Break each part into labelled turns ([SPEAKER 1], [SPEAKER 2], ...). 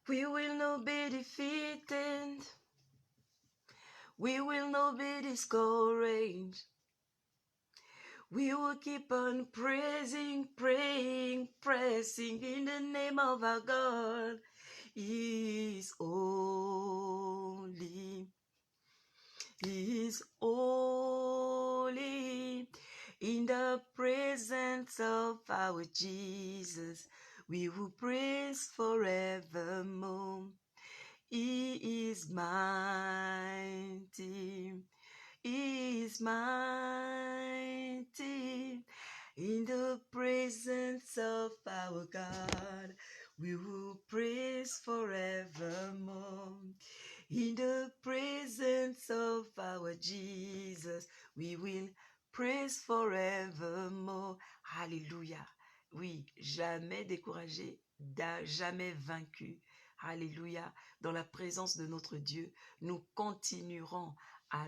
[SPEAKER 1] We will not be defeated. We will not be discouraged. We will keep on praising, praying, pressing in the name of our God. He is holy. He is holy. In the presence of our Jesus, we will praise forevermore. He is mighty. He is mighty. In the presence of our God, we will praise forevermore. In the presence of our Jesus, we will praise forevermore. Alléluia. Oui, jamais découragé, jamais vaincu. Alléluia. Dans la présence de notre Dieu, nous continuerons à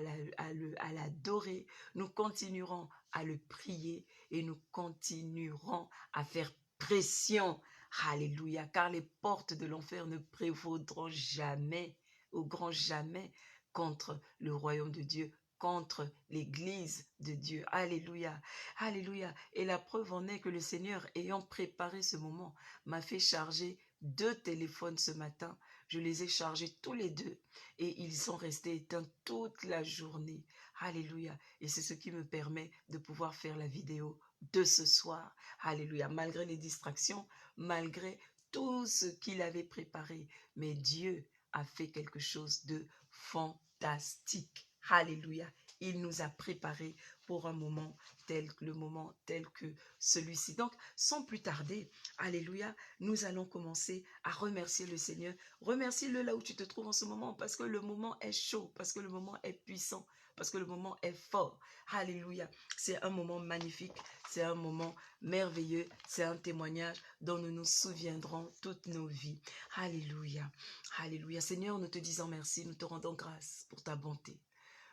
[SPEAKER 1] l'adorer, nous continuerons à le prier et nous continuerons à faire pression. Alléluia. Car les portes de l'enfer ne prévaudront jamais, au grand jamais, contre le royaume de Dieu, contre l'église de Dieu. Alléluia, alléluia. Et la preuve en est que le Seigneur, ayant préparé ce moment, m'a fait charger 2 téléphones ce matin. Je les ai chargés tous les 2 et ils sont restés éteints toute la journée. Alléluia. Et c'est ce qui me permet de pouvoir faire la vidéo de ce soir. Alléluia. Malgré les distractions, malgré tout ce qu'il avait préparé, mais Dieu a fait quelque chose de fantastique. Alléluia. Il nous a préparés pour un moment tel que celui-ci. Donc, sans plus tarder, alléluia, nous allons commencer à remercier le Seigneur. Remercie-le là où tu te trouves en ce moment, parce que le moment est chaud, parce que le moment est puissant, parce que le moment est fort. Alléluia. C'est un moment magnifique, c'est un moment merveilleux, c'est un témoignage dont nous nous souviendrons toutes nos vies. Alléluia. Alléluia. Seigneur, nous te disons merci, nous te rendons grâce pour ta bonté.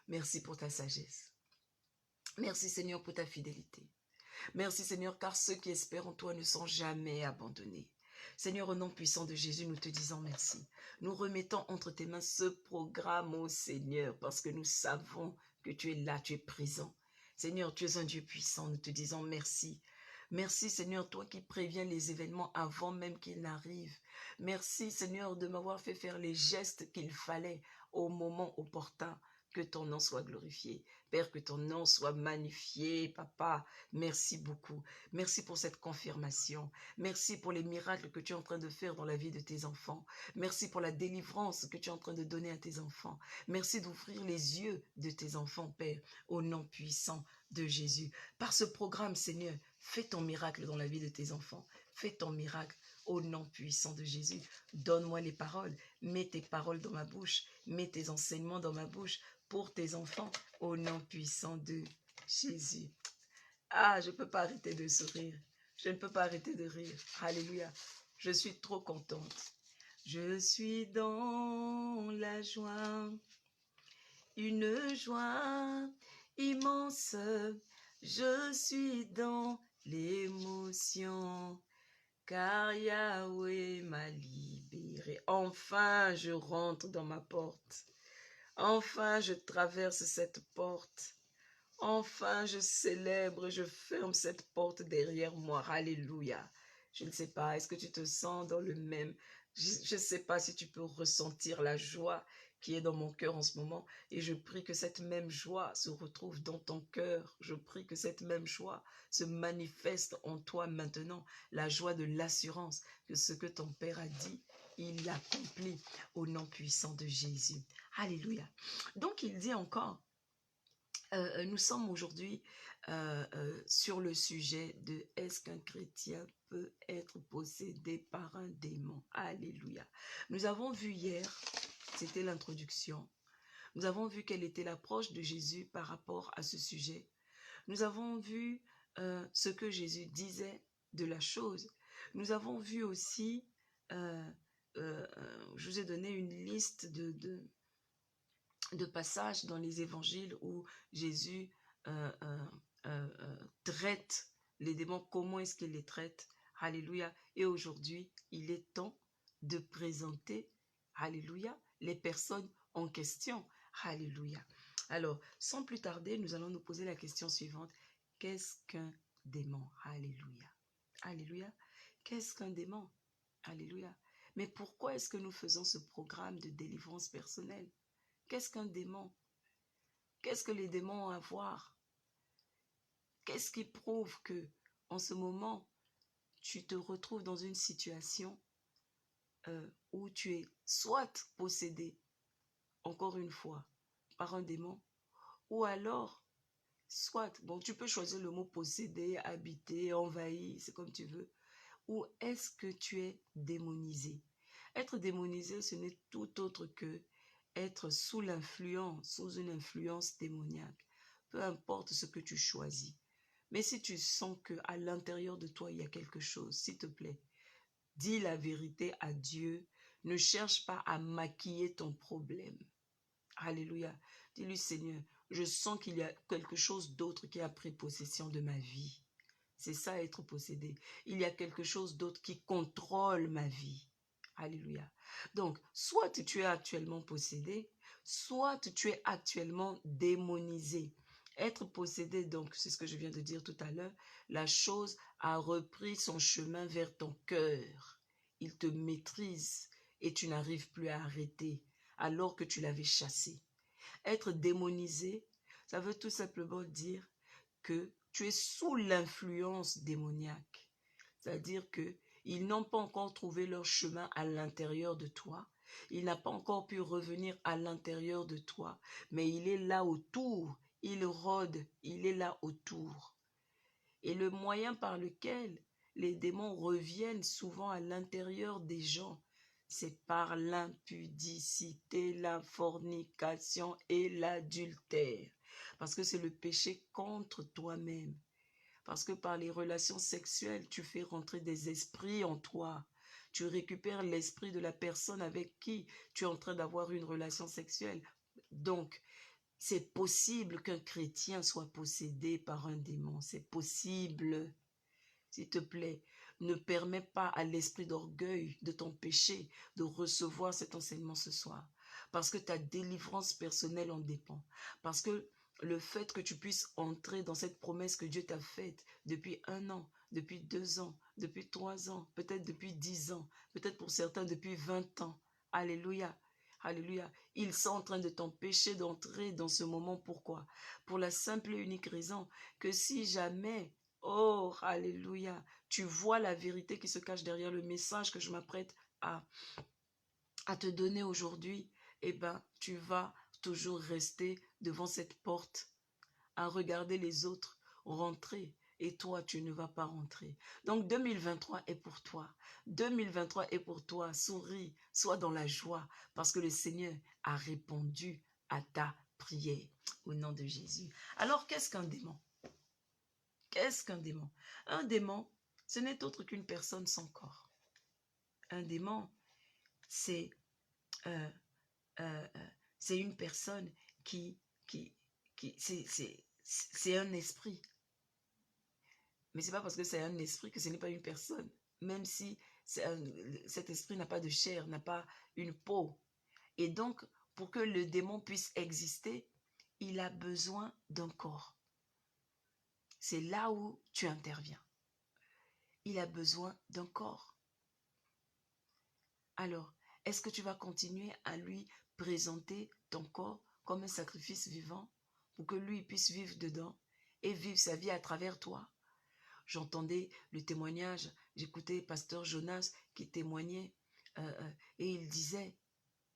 [SPEAKER 1] Merci pour ta sagesse. Merci Seigneur pour ta fidélité. Merci Seigneur, car ceux qui espèrent en toi ne sont jamais abandonnés. Seigneur, au nom puissant de Jésus, nous te disons merci. Nous remettons entre tes mains ce programme, ô Seigneur, parce que nous savons que tu es là, tu es présent. Seigneur, tu es un Dieu puissant, nous te disons merci. Merci Seigneur, toi qui préviens les événements avant même qu'ils n'arrivent. Merci Seigneur de m'avoir fait faire les gestes qu'il fallait au moment opportun. Que ton nom soit glorifié. Père, que ton nom soit magnifié, Papa. Merci beaucoup. Merci pour cette confirmation. Merci pour les miracles que tu es en train de faire dans la vie de tes enfants. Merci pour la délivrance que tu es en train de donner à tes enfants. Merci d'ouvrir les yeux de tes enfants, Père, au nom puissant de Jésus. Par ce programme, Seigneur, fais ton miracle dans la vie de tes enfants. Fais ton miracle au nom puissant de Jésus. Donne-moi les paroles. Mets tes paroles dans ma bouche. Mets tes enseignements dans ma bouche pour tes enfants au nom puissant de Jésus. Ah, je ne peux pas arrêter de sourire. Je ne peux pas arrêter de rire. Alléluia. Je suis trop contente. Je suis dans la joie. Une joie immense. Je suis dans l'émotion. Car Yahweh m'a libéré. Enfin, je rentre dans ma porte. Enfin, je traverse cette porte. Enfin, je célèbre, je ferme cette porte derrière moi. Alléluia. Je ne sais pas, est-ce que tu te sens dans le même... Je ne sais pas si tu peux ressentir la joie qui est dans mon cœur en ce moment. Et je prie que cette même joie se retrouve dans ton cœur. Je prie que cette même joie se manifeste en toi maintenant. La joie de l'assurance que ce que ton Père a dit, il l'accomplit au nom puissant de Jésus. Alléluia. Donc il dit encore, nous sommes aujourd'hui sur le sujet de est-ce qu'un chrétien peut être possédé par un démon? Alléluia. Nous avons vu hier, c'était l'introduction, nous avons vu quelle était l'approche de Jésus par rapport à ce sujet. Nous avons vu ce que Jésus disait de la chose. Nous avons vu aussi, je vous ai donné une liste de passages dans les évangiles où Jésus traite les démons, comment est-ce qu'il les traite. Alléluia. Et aujourd'hui, il est temps de présenter, alléluia, les personnes en question. Alléluia. Alors, sans plus tarder, nous allons nous poser la question suivante. Qu'est-ce qu'un démon? Alléluia. Alléluia. Qu'est-ce qu'un démon? Alléluia. Mais pourquoi est-ce que nous faisons ce programme de délivrance personnelle? Qu'est-ce qu'un démon? Qu'est-ce que les démons ont à voir? Qu'est-ce qui prouve que, en ce moment, tu te retrouves dans une situation où tu es soit possédé, encore une fois, par un démon, ou alors, soit, bon, tu peux choisir le mot posséder, habiter, envahir, c'est comme tu veux, ou est-ce que tu es démonisé? Être démonisé, ce n'est tout autre que être sous l'influence, sous une influence démoniaque. Peu importe ce que tu choisis. Mais si tu sens qu'à l'intérieur de toi, il y a quelque chose, s'il te plaît, dis la vérité à Dieu. Ne cherche pas à maquiller ton problème. Alléluia. Dis-lui, Seigneur, je sens qu'il y a quelque chose d'autre qui a pris possession de ma vie. C'est ça, être possédé. Il y a quelque chose d'autre qui contrôle ma vie. Alléluia. Donc, soit tu es actuellement possédé, soit tu es actuellement démonisé. Être possédé, donc, c'est ce que je viens de dire tout à l'heure, la chose a repris son chemin vers ton cœur. Il te maîtrise et tu n'arrives plus à arrêter alors que tu l'avais chassé. Être démonisé, ça veut tout simplement dire que tu es sous l'influence démoniaque. C'est-à-dire qu'ils n'ont pas encore trouvé leur chemin à l'intérieur de toi. Il n'a pas encore pu revenir à l'intérieur de toi, mais il est là autour. Il rôde, il est là autour. Et le moyen par lequel les démons reviennent souvent à l'intérieur des gens, c'est par l'impudicité, la fornication et l'adultère. Parce que c'est le péché contre toi-même. Parce que par les relations sexuelles, tu fais rentrer des esprits en toi. Tu récupères l'esprit de la personne avec qui tu es en train d'avoir une relation sexuelle. Donc, c'est possible qu'un chrétien soit possédé par un démon. C'est possible. S'il te plaît, ne permets pas à l'esprit d'orgueil de ton péché de recevoir cet enseignement ce soir. Parce que ta délivrance personnelle en dépend. Parce que le fait que tu puisses entrer dans cette promesse que Dieu t'a faite depuis 1 an, depuis 2 ans, depuis 3 ans, peut-être depuis 10 ans, peut-être pour certains depuis 20 ans. Alléluia. Alléluia. Ils sont en train de t'empêcher d'entrer dans ce moment. Pourquoi? Pour la simple et unique raison que si jamais, oh, alléluia, tu vois la vérité qui se cache derrière le message que je m'apprête à te donner aujourd'hui, eh bien, tu vas toujours rester devant cette porte à regarder les autres rentrer. Et toi, tu ne vas pas rentrer. Donc 2023 est pour toi. 2023 est pour toi. Souris, sois dans la joie parce que le Seigneur a répondu à ta prière au nom de Jésus. Alors, qu'est-ce qu'un démon? Qu'est-ce qu'un démon? Un démon, ce n'est autre qu'une personne sans corps. Un démon, c'est une personne c'est un esprit. Mais ce n'est pas parce que c'est un esprit que ce n'est pas une personne. Même si cet esprit n'a pas de chair, n'a pas une peau. Et donc, pour que le démon puisse exister, il a besoin d'un corps. C'est là où tu interviens. Il a besoin d'un corps. Alors, est-ce que tu vas continuer à lui présenter ton corps comme un sacrifice vivant pour que lui puisse vivre dedans et vivre sa vie à travers toi? J'entendais le témoignage, j'écoutais Pasteur Jonas qui témoignait et il disait,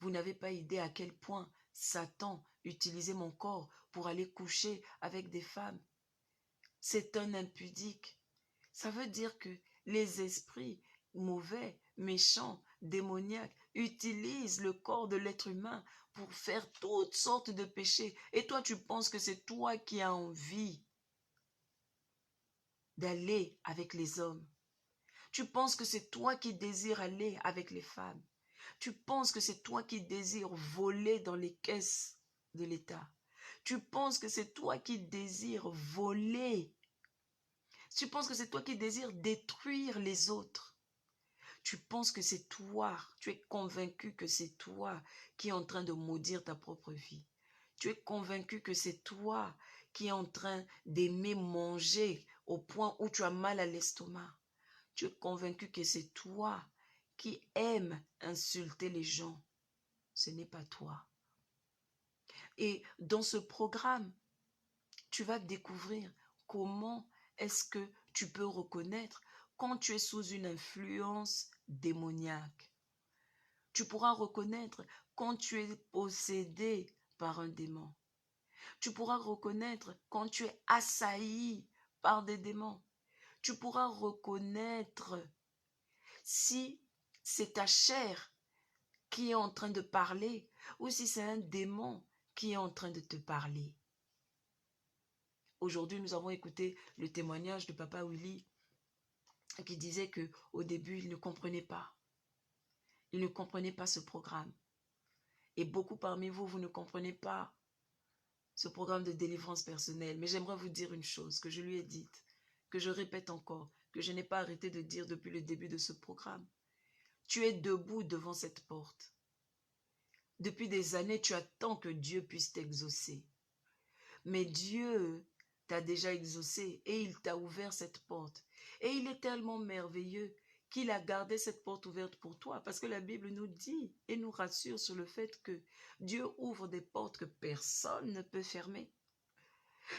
[SPEAKER 1] vous n'avez pas idée à quel point Satan utilisait mon corps pour aller coucher avec des femmes. C'est un impudique. Ça veut dire que les esprits mauvais, méchants, démoniaques utilisent le corps de l'être humain pour faire toutes sortes de péchés. Et toi, tu penses que c'est toi qui as envie d'aller avec les hommes. Tu penses que c'est toi qui désires aller avec les femmes. Tu penses que c'est toi qui désires voler dans les caisses de l'État. Tu penses que c'est toi qui désires voler. Tu penses que c'est toi qui désires détruire les autres. tu penses que c'est toi, tu es convaincu que c'est toi qui es en train de maudire ta propre vie. Tu es convaincu que c'est toi qui es en train d'aimer manger au point où tu as mal à l'estomac. Tu es convaincu que c'est toi qui aimes insulter les gens. Ce n'est pas toi. Et dans ce programme, tu vas découvrir comment est-ce que tu peux reconnaître quand tu es sous une influence démoniaque. Tu pourras reconnaître quand tu es possédé par un démon. Tu pourras reconnaître quand tu es assailli par des démons. Tu pourras reconnaître si c'est ta chair qui est en train de parler ou si c'est un démon qui est en train de te parler. Aujourd'hui, nous avons écouté le témoignage de Papa Willy qui disait qu'au début, il ne comprenait pas. Il ne comprenait pas ce programme. Et beaucoup parmi vous, vous ne comprenez pas ce programme de délivrance personnelle. Mais j'aimerais vous dire une chose que je lui ai dite, que je répète encore, que je n'ai pas arrêté de dire depuis le début de ce programme. Tu es debout devant cette porte. Depuis des années, tu attends que Dieu puisse t'exaucer. Mais Dieu t'a déjà exaucé et il t'a ouvert cette porte. Et il est tellement merveilleux qu'il a gardé cette porte ouverte pour toi. Parce que la Bible nous dit et nous rassure sur le fait que Dieu ouvre des portes que personne ne peut fermer.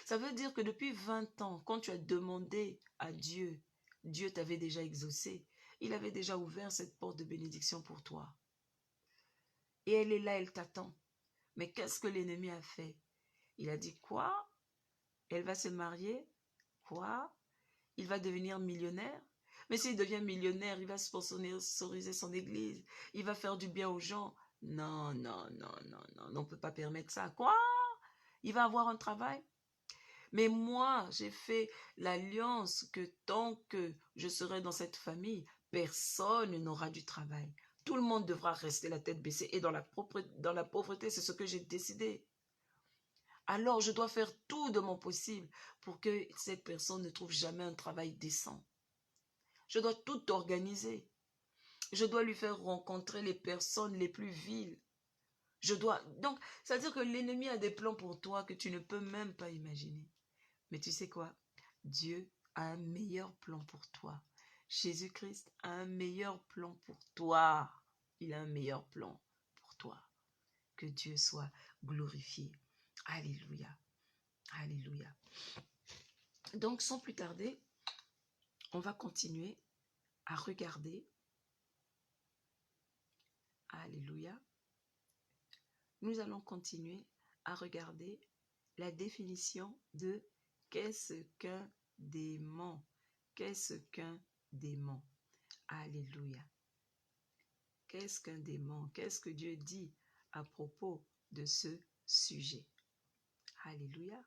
[SPEAKER 1] Ça veut dire que depuis 20 ans, quand tu as demandé à Dieu, Dieu t'avait déjà exaucé. Il avait déjà ouvert cette porte de bénédiction pour toi. Et elle est là, elle t'attend. Mais qu'est-ce que l'ennemi a fait? Il a dit quoi? Elle va se marier? Quoi? Il va devenir millionnaire? Mais s'il devient millionnaire, il va sponsoriser son église. Il va faire du bien aux gens. Non, non, non, non, non, on ne peut pas permettre ça. Quoi? Il va avoir un travail? Mais moi, j'ai fait l'alliance que tant que je serai dans cette famille, personne n'aura du travail. Tout le monde devra rester la tête baissée. Et dans la pauvreté, c'est ce que j'ai décidé. Alors, je dois faire tout de mon possible pour que cette personne ne trouve jamais un travail décent. Je dois tout organiser. Je dois lui faire rencontrer les personnes les plus viles. Donc, c'est-à-dire que l'ennemi a des plans pour toi que tu ne peux même pas imaginer. Mais tu sais quoi? Dieu a un meilleur plan pour toi. Jésus-Christ a un meilleur plan pour toi. Il a un meilleur plan pour toi. Que Dieu soit glorifié. Alléluia. Alléluia. Donc, sans plus tarder, on va continuer à regarder. Alléluia. Nous allons continuer à regarder la définition de qu'est-ce qu'un démon. Qu'est-ce qu'un démon? Alléluia. Qu'est-ce qu'un démon? Qu'est-ce que Dieu dit à propos de ce sujet? Alléluia.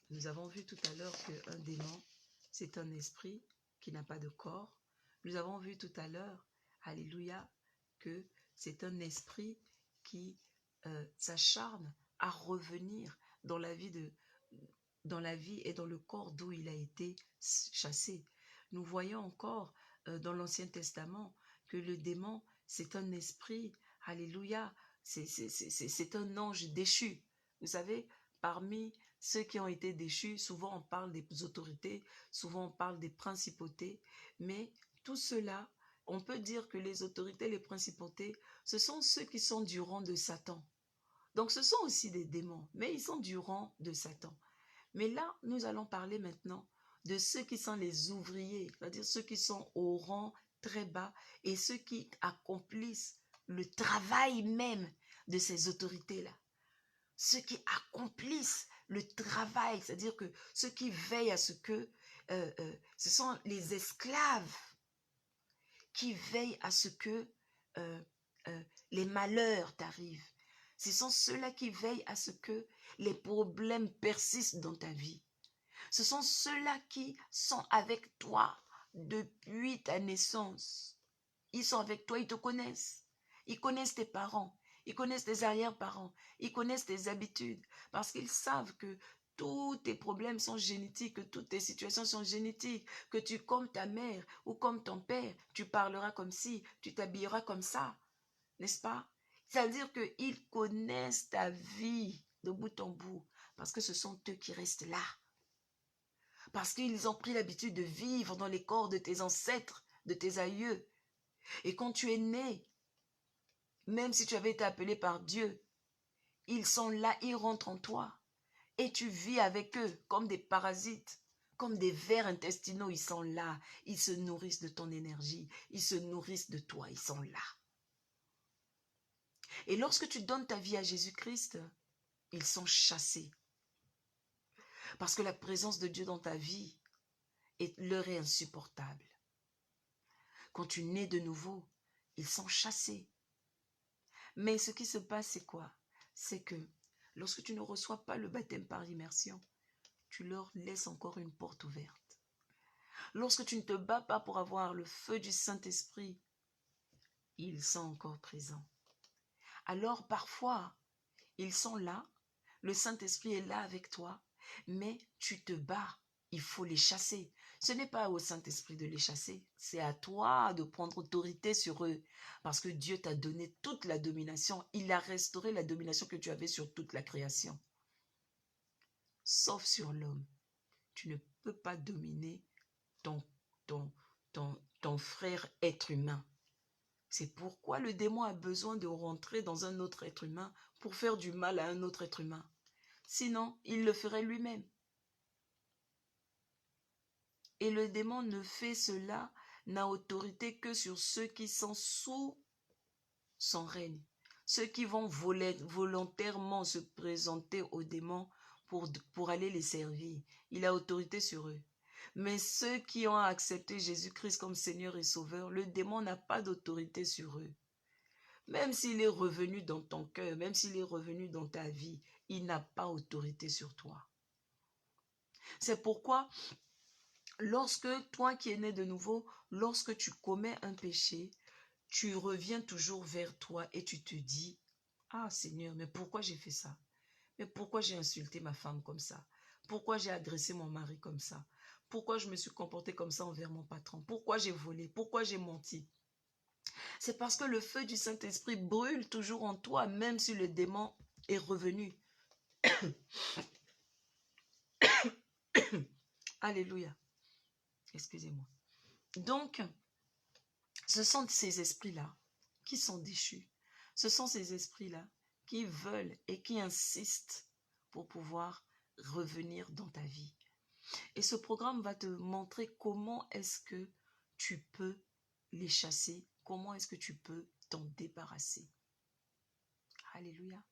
[SPEAKER 1] Nous avons vu tout à l'heure qu'un démon, c'est un esprit qui n'a pas de corps. Nous avons vu tout à l'heure, alléluia, que c'est un esprit qui s'acharne à revenir dans la vie et dans le corps d'où il a été chassé. Nous voyons encore dans l'Ancien Testament que le démon, c'est un esprit, alléluia, c'est un ange déchu. Vous savez, parmi ceux qui ont été déchus, souvent on parle des autorités, souvent on parle des principautés, mais tout cela, on peut dire que les autorités, les principautés, ce sont ceux qui sont du rang de Satan. Donc ce sont aussi des démons, mais ils sont du rang de Satan. Mais là, nous allons parler maintenant de ceux qui sont les ouvriers, c'est-à-dire ceux qui sont au rang très bas et ceux qui accomplissent le travail même de ces autorités-là. Ceux qui accomplissent le travail, c'est-à-dire que ceux qui veillent à ce que ce sont les esclaves qui veillent à ce que les malheurs t'arrivent. Ce sont ceux-là qui veillent à ce que les problèmes persistent dans ta vie. Ce sont ceux-là qui sont avec toi depuis ta naissance. Ils sont avec toi, ils te connaissent. Ils connaissent tes parents, ils connaissent tes arrière-parents, ils connaissent tes habitudes, parce qu'ils savent que tous tes problèmes sont génétiques, que toutes tes situations sont génétiques, que tu, comme ta mère ou comme ton père, tu parleras comme ci, tu t'habilleras comme ça, n'est-ce pas? C'est-à-dire qu'ils connaissent ta vie de bout en bout, parce que ce sont eux qui restent là. Parce qu'ils ont pris l'habitude de vivre dans les corps de tes ancêtres, de tes aïeux. Et quand tu es né, même si tu avais été appelé par Dieu, ils sont là, ils rentrent en toi. Et tu vis avec eux comme des parasites, comme des vers intestinaux. Ils sont là, ils se nourrissent de ton énergie, ils se nourrissent de toi, ils sont là. Et lorsque tu donnes ta vie à Jésus-Christ, ils sont chassés. Parce que la présence de Dieu dans ta vie leur est insupportable. Quand tu nais de nouveau, ils sont chassés. Mais ce qui se passe, c'est quoi? C'est que lorsque tu ne reçois pas le baptême par immersion, tu leur laisses encore une porte ouverte. Lorsque tu ne te bats pas pour avoir le feu du Saint-Esprit, ils sont encore présents. Alors parfois, ils sont là, le Saint-Esprit est là avec toi, mais tu te bats, il faut les chasser. Ce n'est pas au Saint-Esprit de les chasser, c'est à toi de prendre autorité sur eux, parce que Dieu t'a donné toute la domination, il a restauré la domination que tu avais sur toute la création. Sauf sur l'homme, tu ne peux pas dominer ton frère être humain. C'est pourquoi le démon a besoin de rentrer dans un autre être humain pour faire du mal à un autre être humain. Sinon, il le ferait lui-même. Et le démon ne fait cela, n'a autorité que sur ceux qui sont sous son règne. Ceux qui vont volontairement se présenter au démon pour aller les servir. Il a autorité sur eux. Mais ceux qui ont accepté Jésus-Christ comme Seigneur et Sauveur, le démon n'a pas d'autorité sur eux. Même s'il est revenu dans ton cœur, même s'il est revenu dans ta vie, il n'a pas autorité sur toi. C'est pourquoi, lorsque toi qui es né de nouveau, lorsque tu commets un péché, tu reviens toujours vers toi et tu te dis, « Ah Seigneur, mais pourquoi j'ai fait ça? Mais pourquoi j'ai insulté ma femme comme ça? Pourquoi j'ai agressé mon mari comme ça? Pourquoi je me suis comporté comme ça envers mon patron? Pourquoi j'ai volé? Pourquoi j'ai menti? » C'est parce que le feu du Saint-Esprit brûle toujours en toi, même si le démon est revenu. Alléluia. Excusez-moi. Donc, ce sont ces esprits-là qui sont déchus. Ce sont ces esprits-là qui veulent et qui insistent pour pouvoir revenir dans ta vie. Et ce programme va te montrer comment est-ce que tu peux les chasser, comment est-ce que tu peux t'en débarrasser. Alléluia.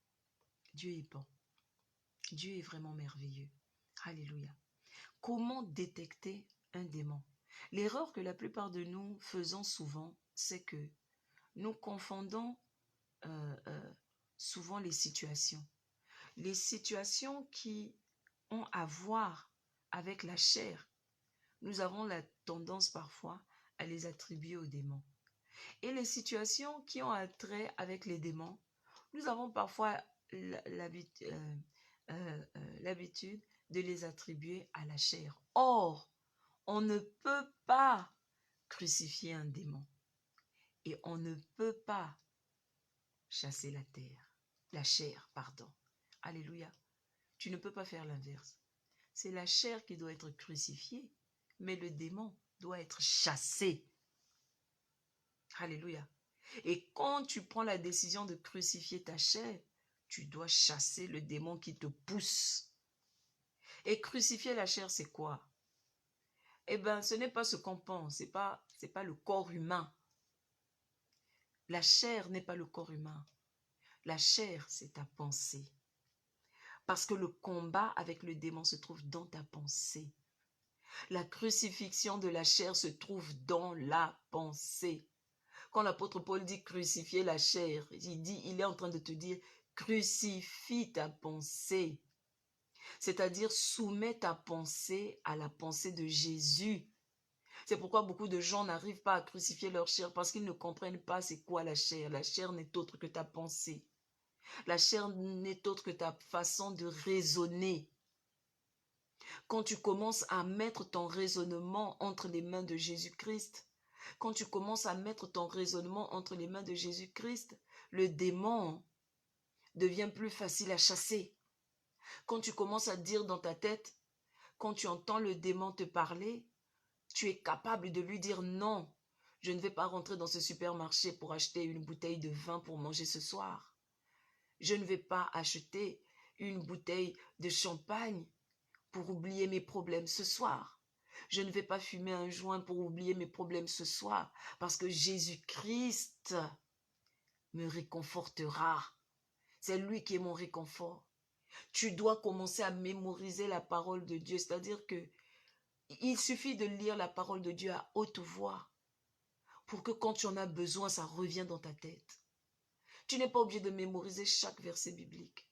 [SPEAKER 1] Dieu est bon. Dieu est vraiment merveilleux. Alléluia. Comment détecter un démon? L'erreur que la plupart de nous faisons souvent, c'est que nous confondons souvent les situations. Les situations qui ont à voir avec la chair, nous avons la tendance parfois à les attribuer aux démons. Et les situations qui ont trait avec les démons, nous avons parfois l'habitude de les attribuer à la chair. Or, on ne peut pas crucifier un démon. Et on ne peut pas chasser la chair, pardon. Alléluia. Tu ne peux pas faire l'inverse. C'est la chair qui doit être crucifiée, mais le démon doit être chassé. Alléluia. Et quand tu prends la décision de crucifier ta chair, tu dois chasser le démon qui te pousse. Et crucifier la chair, c'est quoi? Eh bien, ce n'est pas ce qu'on pense, c'est pas le corps humain. La chair n'est pas le corps humain. La chair, c'est ta pensée. Parce que le combat avec le démon se trouve dans ta pensée. La crucifixion de la chair se trouve dans la pensée. Quand l'apôtre Paul dit crucifier la chair, il est en train de te dire crucifie ta pensée. C'est-à-dire soumets ta pensée à la pensée de Jésus. C'est pourquoi beaucoup de gens n'arrivent pas à crucifier leur chair parce qu'ils ne comprennent pas c'est quoi la chair. La chair n'est autre que ta pensée. La chair n'est autre que ta façon de raisonner. Quand tu commences à mettre ton raisonnement entre les mains de Jésus-Christ, quand tu commences à mettre ton raisonnement entre les mains de Jésus-Christ, le démon devient plus facile à chasser. Quand tu commences à dire dans ta tête, quand tu entends le démon te parler, tu es capable de lui dire non. Je ne vais pas rentrer dans ce supermarché pour acheter une bouteille de vin pour manger ce soir. Je ne vais pas acheter une bouteille de champagne pour oublier mes problèmes ce soir. Je ne vais pas fumer un joint pour oublier mes problèmes ce soir, parce que Jésus-Christ me réconfortera. C'est lui qui est mon réconfort. Tu dois commencer à mémoriser la parole de Dieu, c'est-à-dire que il suffit de lire la parole de Dieu à haute voix pour que quand tu en as besoin, ça revienne dans ta tête. Tu n'es pas obligé de mémoriser chaque verset biblique.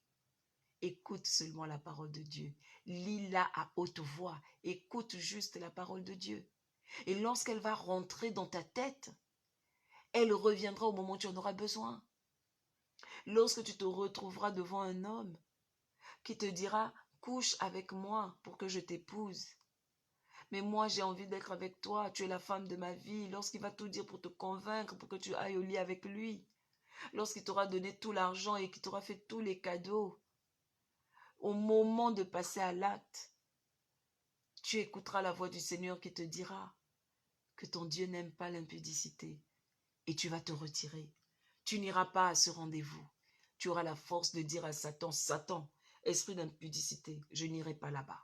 [SPEAKER 1] Écoute seulement la parole de Dieu. Lis-la à haute voix. Écoute juste la parole de Dieu. Et lorsqu'elle va rentrer dans ta tête, elle reviendra au moment où tu en auras besoin. Lorsque tu te retrouveras devant un homme qui te dira « couche avec moi pour que je t'épouse ». Mais moi, j'ai envie d'être avec toi, tu es la femme de ma vie. Lorsqu'il va tout dire pour te convaincre, pour que tu ailles au lit avec lui. Lorsqu'il t'aura donné tout l'argent et qu'il t'aura fait tous les cadeaux. Au moment de passer à l'acte, tu écouteras la voix du Seigneur qui te dira que ton Dieu n'aime pas l'impudicité. Et tu vas te retirer. Tu n'iras pas à ce rendez-vous. Tu auras la force de dire à Satan, Satan, esprit d'impudicité, je n'irai pas là-bas.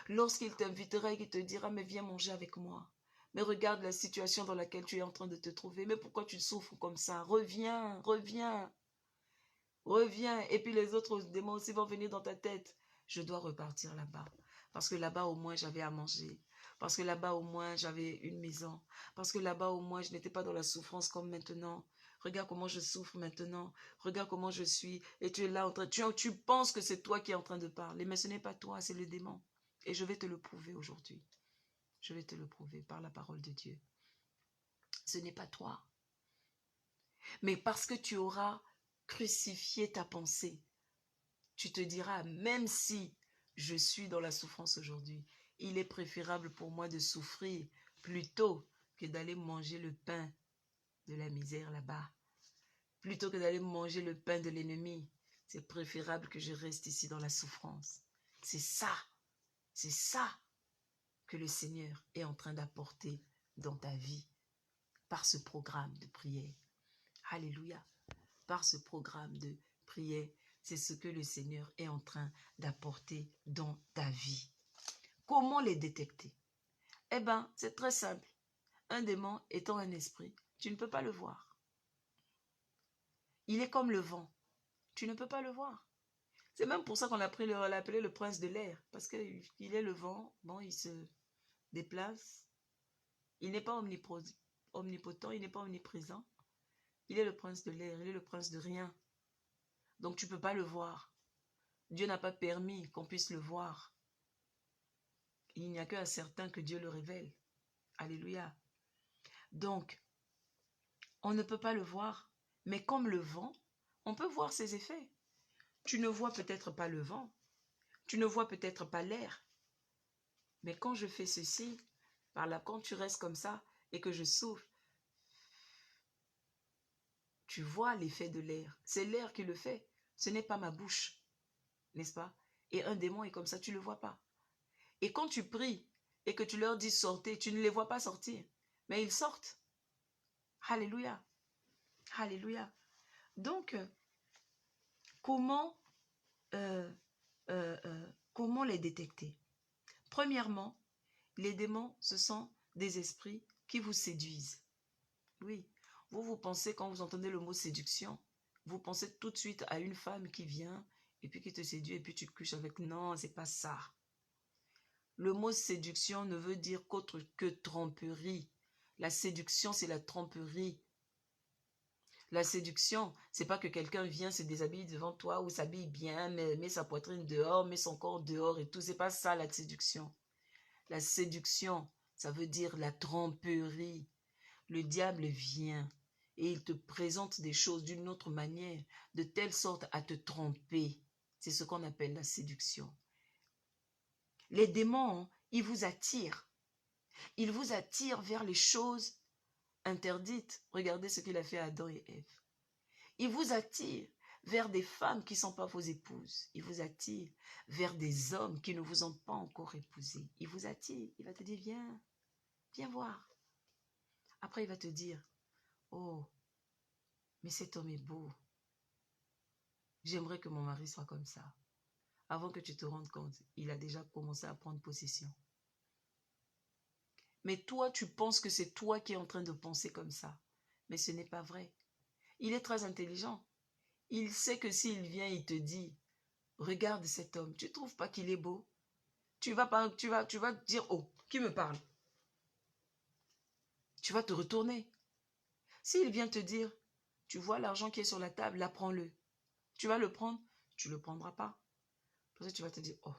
[SPEAKER 1] Lorsqu'il t'invitera et qu'il te dira, mais viens manger avec moi. Mais regarde la situation dans laquelle tu es en train de te trouver. Mais pourquoi tu souffres comme ça? Reviens, reviens, reviens. Et puis les autres démons aussi vont venir dans ta tête. Je dois repartir là-bas. Parce que là-bas, au moins, j'avais à manger. Parce que là-bas, au moins, j'avais une maison. Parce que là-bas, au moins, je n'étais pas dans la souffrance comme maintenant. Regarde comment je souffre maintenant. Regarde comment je suis. Et tu es là en train... Tu penses que c'est toi qui es en train de parler. Mais ce n'est pas toi, c'est le démon. Et je vais te le prouver aujourd'hui. Je vais te le prouver par la parole de Dieu. Ce n'est pas toi. Mais parce que tu auras crucifié ta pensée, tu te diras, même si je suis dans la souffrance aujourd'hui, il est préférable pour moi de souffrir plutôt que d'aller manger le pain de la misère là-bas. Plutôt que d'aller manger le pain de l'ennemi, c'est préférable que je reste ici dans la souffrance. C'est ça que le Seigneur est en train d'apporter dans ta vie par ce programme de prière. Alléluia. Par ce programme de prière, c'est ce que le Seigneur est en train d'apporter dans ta vie. Comment les détecter? Eh bien, c'est très simple. Un démon étant un esprit, tu ne peux pas le voir. Il est comme le vent. Tu ne peux pas le voir. C'est même pour ça qu'on l'a appelé le prince de l'air. Parce qu'il est le vent, bon, il se déplace. Il n'est pas omnipotent, il n'est pas omniprésent. Il est le prince de l'air, il est le prince de rien. Donc tu ne peux pas le voir. Dieu n'a pas permis qu'on puisse le voir. Il n'y a qu'à certains que Dieu le révèle. Alléluia. Donc, on ne peut pas le voir, mais comme le vent, on peut voir ses effets. Tu ne vois peut-être pas le vent, tu ne vois peut-être pas l'air, mais quand je fais ceci, quand tu restes comme ça et que je souffle, tu vois l'effet de l'air. C'est l'air qui le fait, ce n'est pas ma bouche, n'est-ce pas? Et un démon est comme ça, tu ne le vois pas. Et quand tu pries et que tu leur dis sortez, tu ne les vois pas sortir, mais ils sortent. Alléluia. Alléluia. Donc, comment les détecter? Premièrement, les démons, ce sont des esprits qui vous séduisent. Oui, vous pensez, quand vous entendez le mot séduction, vous pensez tout de suite à une femme qui vient et puis qui te séduit et puis tu couches avec. Non, c'est pas ça. Le mot séduction ne veut dire qu'autre que tromperie. La séduction, c'est la tromperie. La séduction, c'est pas que quelqu'un vient se déshabille devant toi ou s'habille bien, met sa poitrine dehors, met son corps dehors et tout. C'est pas ça la séduction. La séduction, ça veut dire la tromperie. Le diable vient et il te présente des choses d'une autre manière, de telle sorte à te tromper. C'est ce qu'on appelle la séduction. Les démons, ils vous attirent. Ils vous attirent vers les choses interdites. Regardez ce qu'il a fait à Adam et Ève. Il vous attire vers des femmes qui ne sont pas vos épouses. Il vous attire vers des hommes qui ne vous ont pas encore épousé. Il vous attire. Il va te dire, viens, viens voir. Après, il va te dire, oh, mais cet homme est beau. J'aimerais que mon mari soit comme ça. Avant que tu te rendes compte, il a déjà commencé à prendre possession. Mais toi, tu penses que c'est toi qui es en train de penser comme ça. Mais ce n'est pas vrai. Il est très intelligent. Il sait que s'il vient, il te dit, regarde cet homme, tu ne trouves pas qu'il est beau? Tu vas dire, oh, qui me parle? Tu vas te retourner. S'il vient te dire, tu vois l'argent qui est sur la table, là, prends-le. Tu vas le prendre? Tu ne le prendras pas. Parce que tu vas te dire, oh,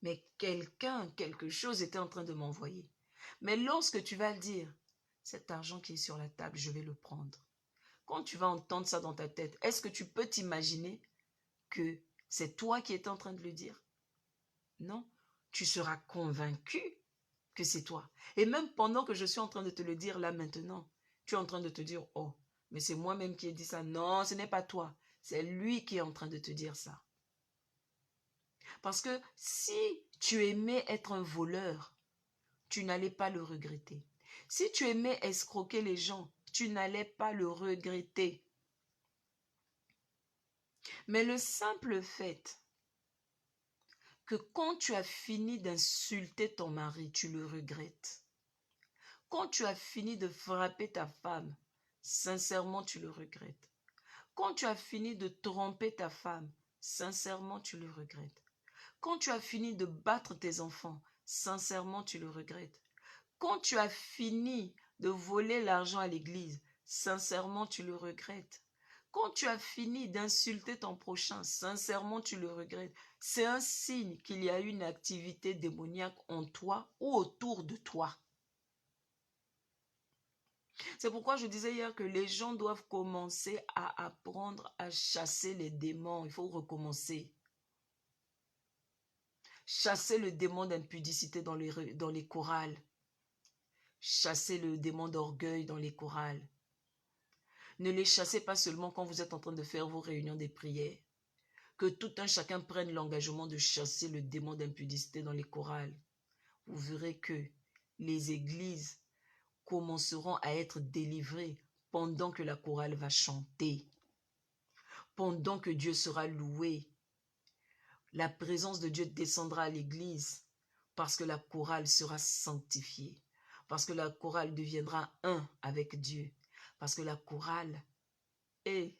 [SPEAKER 1] mais quelque chose était en train de m'envoyer. Mais lorsque tu vas dire, cet argent qui est sur la table, je vais le prendre. Quand tu vas entendre ça dans ta tête, est-ce que tu peux t'imaginer que c'est toi qui es en train de le dire? Non, tu seras convaincu que c'est toi. Et même pendant que je suis en train de te le dire là maintenant, tu es en train de te dire, oh, mais c'est moi-même qui ai dit ça. Non, ce n'est pas toi. C'est lui qui est en train de te dire ça. Parce que si tu aimais être un voleur, tu n'allais pas le regretter. Si tu aimais escroquer les gens, tu n'allais pas le regretter. Mais le simple fait que quand tu as fini d'insulter ton mari, tu le regrettes. Quand tu as fini de frapper ta femme, sincèrement, tu le regrettes. Quand tu as fini de tromper ta femme, sincèrement, tu le regrettes. Quand tu as fini de battre tes enfants, sincèrement, tu le regrettes. Quand tu as fini de voler l'argent à l'église, sincèrement, tu le regrettes. Quand tu as fini d'insulter ton prochain, sincèrement, tu le regrettes. C'est un signe qu'il y a une activité démoniaque en toi ou autour de toi. C'est pourquoi je disais hier que les gens doivent commencer à apprendre à chasser les démons. Il faut recommencer. Chasser le démon d'impudicité dans les chorales. Chasser le démon d'orgueil dans les chorales. Ne les chassez pas seulement quand vous êtes en train de faire vos réunions des prières. Que tout un chacun prenne l'engagement de chasser le démon d'impudicité dans les chorales. Vous verrez que les églises commenceront à être délivrées pendant que la chorale va chanter. Pendant que Dieu sera loué. La présence de Dieu descendra à l'église parce que la chorale sera sanctifiée. Parce que la chorale deviendra un avec Dieu. Parce que la chorale,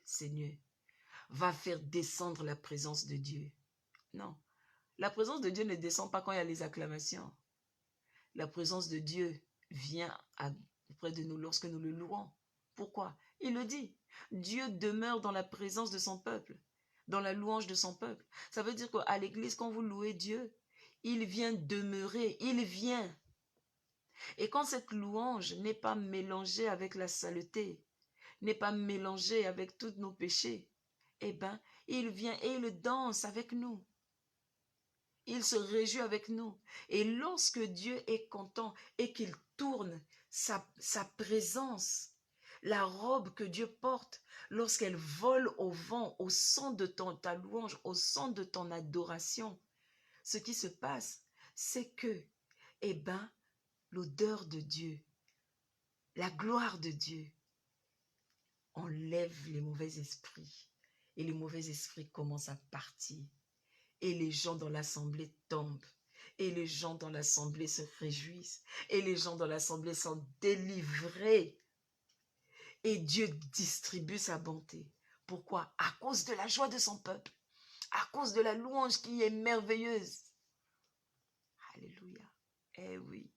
[SPEAKER 1] Seigneur, va faire descendre la présence de Dieu. Non, la présence de Dieu ne descend pas quand il y a les acclamations. La présence de Dieu vient auprès de nous lorsque nous le louons. Pourquoi? Il le dit. Dieu demeure dans la présence de son peuple, dans la louange de son peuple. Ça veut dire qu'à l'église, quand vous louez Dieu, il vient demeurer, il vient. Et quand cette louange n'est pas mélangée avec la saleté, n'est pas mélangée avec tous nos péchés, eh bien, il vient et il danse avec nous. Il se réjouit avec nous. Et lorsque Dieu est content et qu'il tourne sa présence, la robe que Dieu porte, lorsqu'elle vole au vent, au son de ta louange, au son de ton adoration, ce qui se passe, c'est que, eh bien, l'odeur de Dieu, la gloire de Dieu, enlève les mauvais esprits. Et les mauvais esprits commencent à partir. Et les gens dans l'assemblée tombent. Et les gens dans l'assemblée se réjouissent. Et les gens dans l'assemblée sont délivrés. Et Dieu distribue sa bonté. Pourquoi? À cause de la joie de son peuple. À cause de la louange qui est merveilleuse. Alléluia. Eh oui.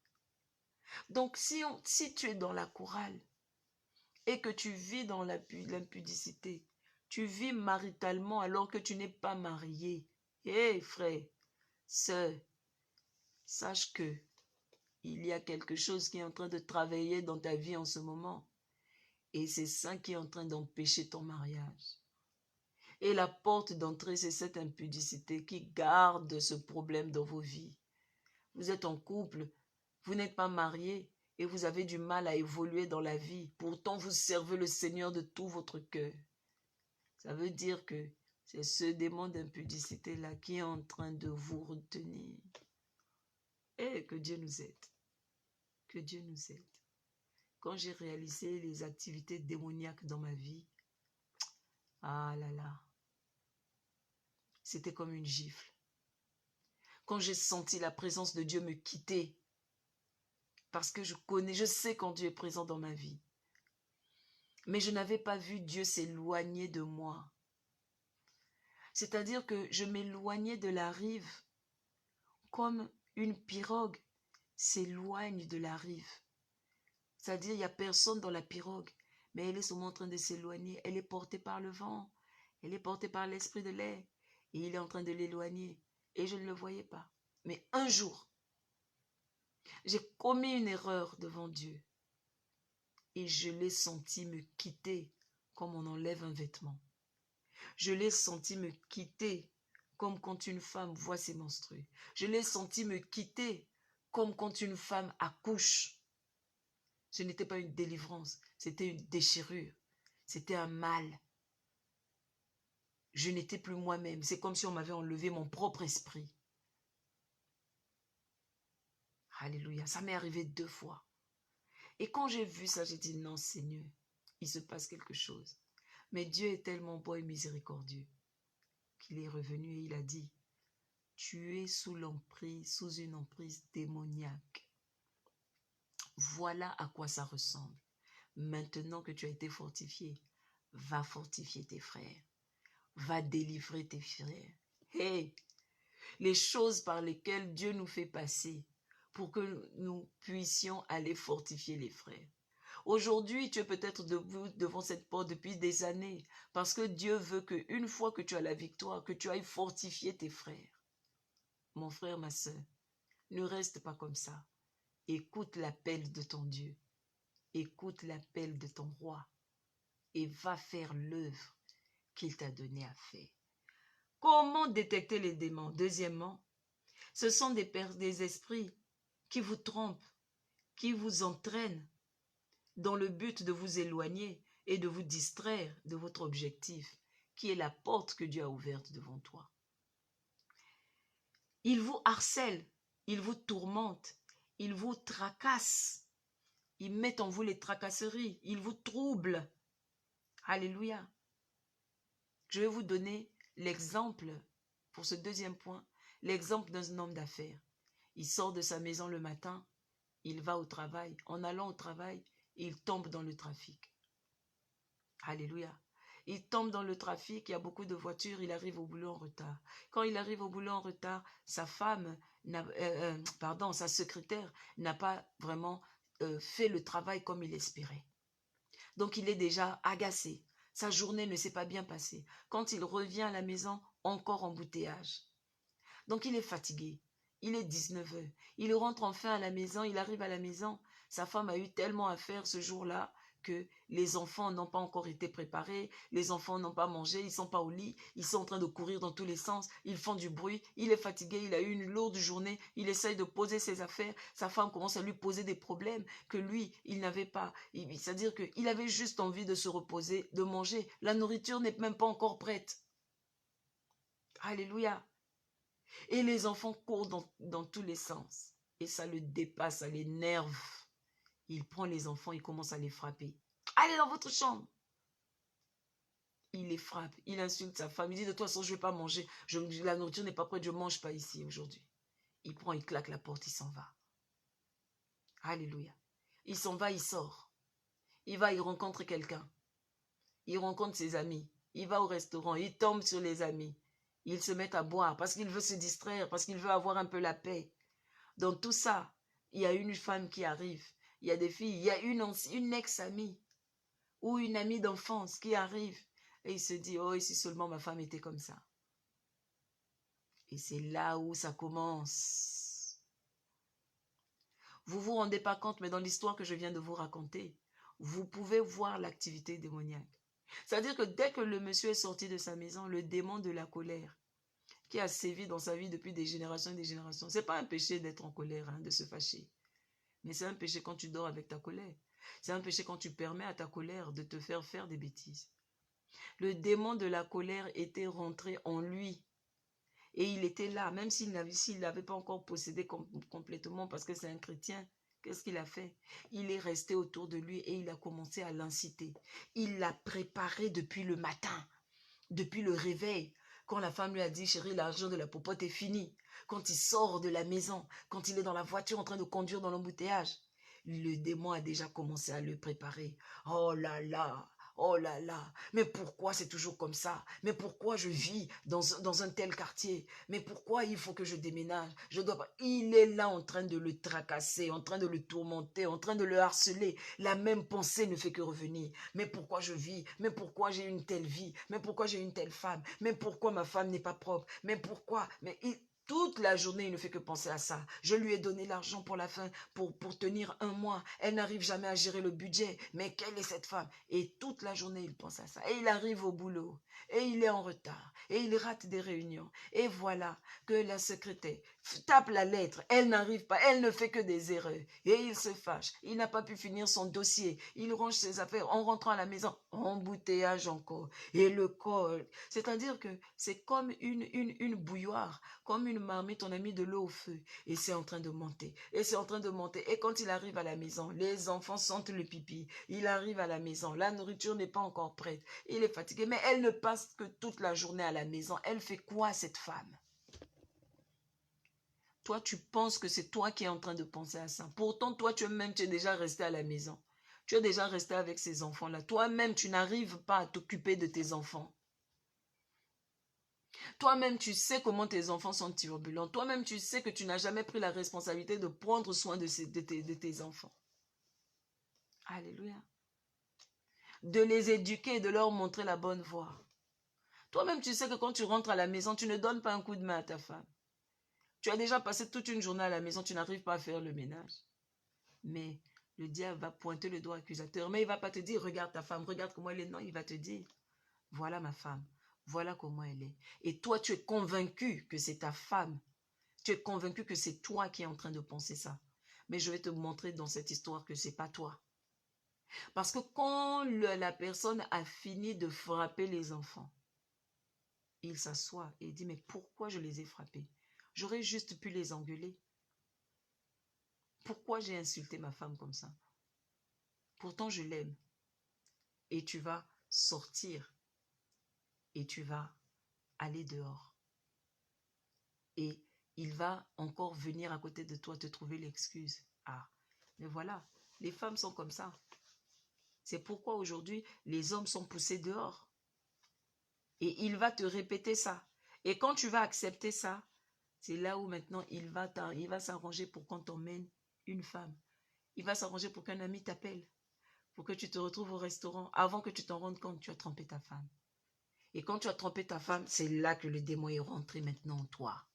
[SPEAKER 1] Donc si tu es dans la chorale et que tu vis dans l'impudicité, tu vis maritalement alors que tu n'es pas marié, frère, sœur, sache que il y a quelque chose qui est en train de travailler dans ta vie en ce moment. Et c'est ça qui est en train d'empêcher ton mariage. Et la porte d'entrée, c'est cette impudicité qui garde ce problème dans vos vies. Vous êtes en couple, vous n'êtes pas marié et vous avez du mal à évoluer dans la vie. Pourtant, vous servez le Seigneur de tout votre cœur. Ça veut dire que c'est ce démon d'impudicité-là qui est en train de vous retenir. Et que Dieu nous aide. Que Dieu nous aide. Quand j'ai réalisé les activités démoniaques dans ma vie, ah là là, c'était comme une gifle. Quand j'ai senti la présence de Dieu me quitter, parce que je sais quand Dieu est présent dans ma vie, mais je n'avais pas vu Dieu s'éloigner de moi. C'est-à-dire que je m'éloignais de la rive comme une pirogue s'éloigne de la rive. C'est-à-dire il n'y a personne dans la pirogue, mais elle est seulement en train de s'éloigner. Elle est portée par le vent, elle est portée par l'esprit de l'air, et il est en train de l'éloigner. Et je ne le voyais pas. Mais un jour, j'ai commis une erreur devant Dieu, et je l'ai senti me quitter comme on enlève un vêtement. Je l'ai senti me quitter comme quand une femme voit ses menstrues. Je l'ai senti me quitter comme quand une femme accouche. Ce n'était pas une délivrance, c'était une déchirure. C'était un mal. Je n'étais plus moi-même. C'est comme si on m'avait enlevé mon propre esprit. Alléluia. Ça m'est arrivé 2 fois. Et quand j'ai vu ça, j'ai dit non Seigneur, il se passe quelque chose. Mais Dieu est tellement beau et miséricordieux qu'il est revenu et il a dit, tu es sous une emprise démoniaque. Voilà à quoi ça ressemble. Maintenant que tu as été fortifié, va fortifier tes frères. Va délivrer tes frères. Hey, les choses par lesquelles Dieu nous fait passer pour que nous puissions aller fortifier les frères. Aujourd'hui, tu es peut-être debout devant cette porte depuis des années parce que Dieu veut qu'une fois que tu as la victoire, que tu ailles fortifier tes frères. Mon frère, ma soeur, ne reste pas comme ça. Écoute l'appel de ton Dieu. Écoute l'appel de ton roi et va faire l'œuvre qu'il t'a donné à faire. Comment détecter les démons? Deuxièmement, ce sont des esprits qui vous trompent, qui vous entraînent dans le but de vous éloigner et de vous distraire de votre objectif, qui est la porte que Dieu a ouverte devant toi. Ils vous harcèlent, ils vous tourmentent, ils vous tracassent, ils mettent en vous les tracasseries, ils vous troublent. Alléluia. Je vais vous donner l'exemple, pour ce deuxième point, l'exemple d'un homme d'affaires. Il sort de sa maison le matin, il va au travail. En allant au travail, il tombe dans le trafic. Alléluia. Il tombe dans le trafic, il y a beaucoup de voitures, il arrive au boulot en retard. Quand il arrive au boulot en retard, sa secrétaire n'a pas vraiment fait le travail comme il espérait. Donc il est déjà agacé. Sa journée ne s'est pas bien passée. Quand il revient à la maison, encore embouteillage. Donc il est fatigué. Il est 19 h. Il rentre enfin à la maison, il arrive à la maison. Sa femme a eu tellement à faire ce jour-là que les enfants n'ont pas encore été préparés, les enfants n'ont pas mangé, ils ne sont pas au lit, ils sont en train de courir dans tous les sens, ils font du bruit, il est fatigué, il a eu une lourde journée, il essaye de poser ses affaires, sa femme commence à lui poser des problèmes que lui, il n'avait pas. C'est-à-dire qu'il avait juste envie de se reposer, de manger. La nourriture n'est même pas encore prête. Alléluia. Et les enfants courent dans tous les sens. Et ça le dépasse, ça l'énerve. Il prend les enfants, il commence à les frapper. Allez dans votre chambre. Il les frappe, il insulte sa femme. Il dit de toute façon, je ne vais pas manger. La nourriture n'est pas prête, je ne mange pas ici aujourd'hui. Il prend, il claque la porte, il s'en va. Alléluia. Il s'en va, il sort. Il va, il rencontre quelqu'un. Il rencontre ses amis. Il va au restaurant, il tombe sur les amis. Ils se mettent à boire parce qu'il veut se distraire, parce qu'il veut avoir un peu la paix. Dans tout ça, il y a une femme qui arrive. Il y a des filles, il y a une ex-amie ou une amie d'enfance qui arrive. Et il se dit, oh, et si seulement ma femme était comme ça. Et c'est là où ça commence. Vous ne vous rendez pas compte, mais dans l'histoire que je viens de vous raconter, vous pouvez voir l'activité démoniaque. C'est-à-dire que dès que le monsieur est sorti de sa maison, le démon de la colère qui a sévi dans sa vie depuis des générations et des générations. Ce n'est pas un péché d'être en colère, hein, de se fâcher. Mais c'est un péché quand tu dors avec ta colère. C'est un péché quand tu permets à ta colère de te faire des bêtises. Le démon de la colère était rentré en lui. Et il était là, même s'il n'avait pas encore possédé complètement, parce que c'est un chrétien. Qu'est-ce qu'il a fait? Il est resté autour de lui et il a commencé à l'inciter. Il l'a préparé depuis le matin, depuis le réveil. Quand la femme lui a dit, chérie, l'argent de la popote est fini. Quand il sort de la maison, quand il est dans la voiture en train de conduire dans l'embouteillage, le démon a déjà commencé à le préparer. Oh là là, mais pourquoi c'est toujours comme ça? Mais pourquoi je vis dans un tel quartier? Mais pourquoi il faut que je déménage? Je dois pas. Il est là en train de le tracasser, en train de le tourmenter, en train de le harceler. La même pensée ne fait que revenir. Mais pourquoi je vis? Mais pourquoi j'ai une telle vie? Mais pourquoi j'ai une telle femme? Mais pourquoi ma femme n'est pas propre? Mais pourquoi? Toute la journée, il ne fait que penser à ça. Je lui ai donné l'argent pour la fin, pour tenir un mois. Elle n'arrive jamais à gérer le budget. Mais quelle est cette femme? Et toute la journée, il pense à ça. Et il arrive au boulot. Et il est en retard. Et il rate des réunions. Et voilà que la secrétaire tape la lettre. Elle n'arrive pas. Elle ne fait que des erreurs. Et il se fâche. Il n'a pas pu finir son dossier. Il range ses affaires en rentrant à la maison. Embouteillage encore. Et le corps. C'est-à-dire que c'est comme une bouilloire. Comme une marmite, on a mis de l'eau au feu. Et c'est en train de monter. Et c'est en train de monter. Et quand il arrive à la maison, les enfants sentent le pipi. Il arrive à la maison. La nourriture n'est pas encore prête. Il est fatigué. Mais elle ne passe que toute la journée à la maison. Elle fait quoi, cette femme? Toi, tu penses que c'est toi qui es en train de penser à ça. Pourtant, toi, tu es déjà resté à la maison. Tu es déjà resté avec ces enfants-là. Toi-même, tu n'arrives pas à t'occuper de tes enfants. Toi-même, tu sais comment tes enfants sont turbulents. Toi-même, tu sais que tu n'as jamais pris la responsabilité de prendre soin de tes enfants. Alléluia. De les éduquer et de leur montrer la bonne voie. Toi-même, tu sais que quand tu rentres à la maison, tu ne donnes pas un coup de main à ta femme. Tu as déjà passé toute une journée à la maison, tu n'arrives pas à faire le ménage. Mais le diable va pointer le doigt accusateur. Mais il ne va pas te dire, regarde ta femme, regarde comment elle est. Non, il va te dire, voilà ma femme, voilà comment elle est. Et toi, tu es convaincu que c'est ta femme. Tu es convaincu que c'est toi qui es en train de penser ça. Mais je vais te montrer dans cette histoire que ce n'est pas toi. Parce que quand la personne a fini de frapper les enfants, il s'assoit et dit, mais pourquoi je les ai frappés? J'aurais juste pu les engueuler. Pourquoi j'ai insulté ma femme comme ça? Pourtant, je l'aime. Et tu vas sortir et tu vas aller dehors. Et il va encore venir à côté de toi te trouver l'excuse. Ah, mais voilà, les femmes sont comme ça. C'est pourquoi aujourd'hui, les hommes sont poussés dehors. Et il va te répéter ça. Et quand tu vas accepter ça, c'est là où maintenant il va s'arranger pour qu'on t'emmène une femme. Il va s'arranger pour qu'un ami t'appelle. Pour que tu te retrouves au restaurant. Avant que tu t'en rendes compte, tu as trompé ta femme. Et quand tu as trompé ta femme, c'est là que le démon est rentré maintenant en toi.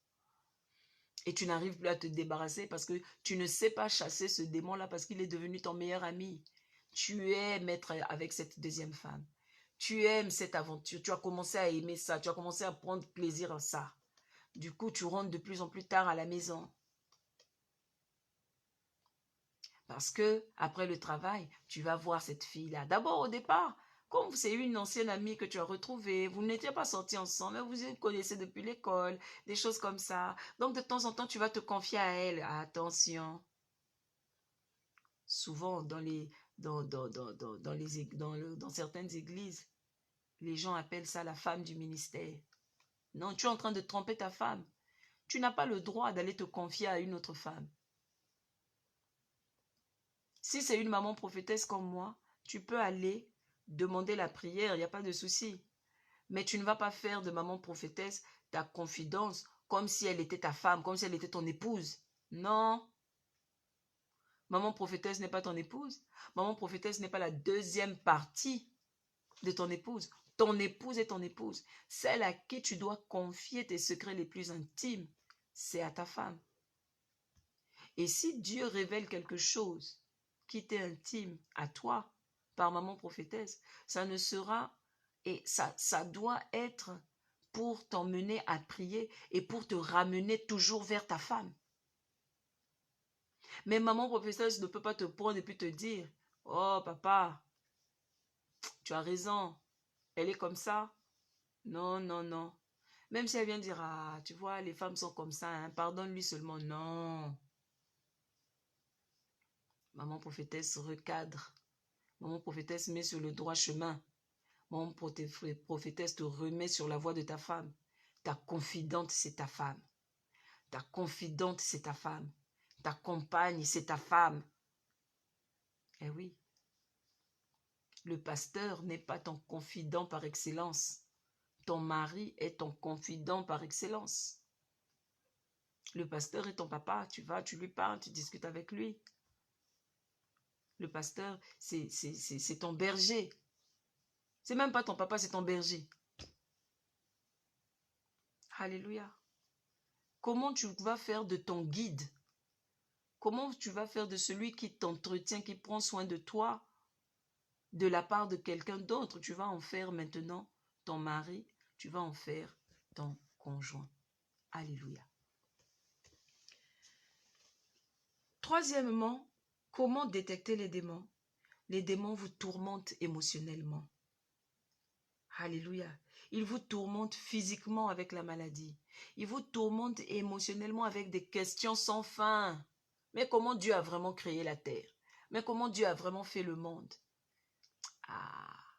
[SPEAKER 1] Et tu n'arrives plus à te débarrasser parce que tu ne sais pas chasser ce démon-là parce qu'il est devenu ton meilleur ami. Tu aimes être avec cette deuxième femme. Tu aimes cette aventure. Tu as commencé à aimer ça. Tu as commencé à prendre plaisir à ça. Du coup, tu rentres de plus en plus tard à la maison. Parce que après le travail, tu vas voir cette fille-là. D'abord, au départ, comme c'est une ancienne amie que tu as retrouvée, vous n'étiez pas sortis ensemble, mais vous vous connaissez depuis l'école, des choses comme ça. Donc, de temps en temps, tu vas te confier à elle. Attention. Souvent, dans certaines églises, les gens appellent ça la femme du ministère. Non, tu es en train de tromper ta femme. Tu n'as pas le droit d'aller te confier à une autre femme. Si c'est une maman prophétesse comme moi, tu peux aller demander la prière, il n'y a pas de souci. Mais tu ne vas pas faire de maman prophétesse ta confidence comme si elle était ta femme, comme si elle était ton épouse. Non. Maman prophétesse n'est pas ton épouse. Maman prophétesse n'est pas la deuxième partie de ton épouse. Ton épouse est ton épouse. Celle à qui tu dois confier tes secrets les plus intimes, c'est à ta femme. Et si Dieu révèle quelque chose qui t'est intime à toi, par maman prophétesse, ça ne sera, et ça doit être pour t'emmener à prier et pour te ramener toujours vers ta femme. Mais maman prophétesse ne peut pas te prendre et puis te dire, oh papa, tu as raison, elle est comme ça. Non, non, non. Même si elle vient dire, ah, tu vois, les femmes sont comme ça, hein, pardonne-lui seulement. Non. Maman prophétesse recadre. Maman prophétesse met sur le droit chemin. Maman prophétesse te remet sur la voie de ta femme. Ta confidente, c'est ta femme. Ta confidente, c'est ta femme. Ta compagne, c'est ta femme. Eh oui. Le pasteur n'est pas ton confident par excellence. Ton mari est ton confident par excellence. Le pasteur est ton papa. Tu vas, tu lui parles, tu discutes avec lui. Le pasteur, c'est ton berger. C'est même pas ton papa, c'est ton berger. Alléluia. Comment tu vas faire de ton guide? Comment tu vas faire de celui qui t'entretient, qui prend soin de toi, de la part de quelqu'un d'autre? Tu vas en faire maintenant ton mari, tu vas en faire ton conjoint. Alléluia. Troisièmement, comment détecter les démons? Les démons vous tourmentent émotionnellement. Alléluia. Ils vous tourmentent physiquement avec la maladie. Ils vous tourmentent émotionnellement avec des questions sans fin. Mais comment Dieu a vraiment créé la terre? Mais comment Dieu a vraiment fait le monde? Ah,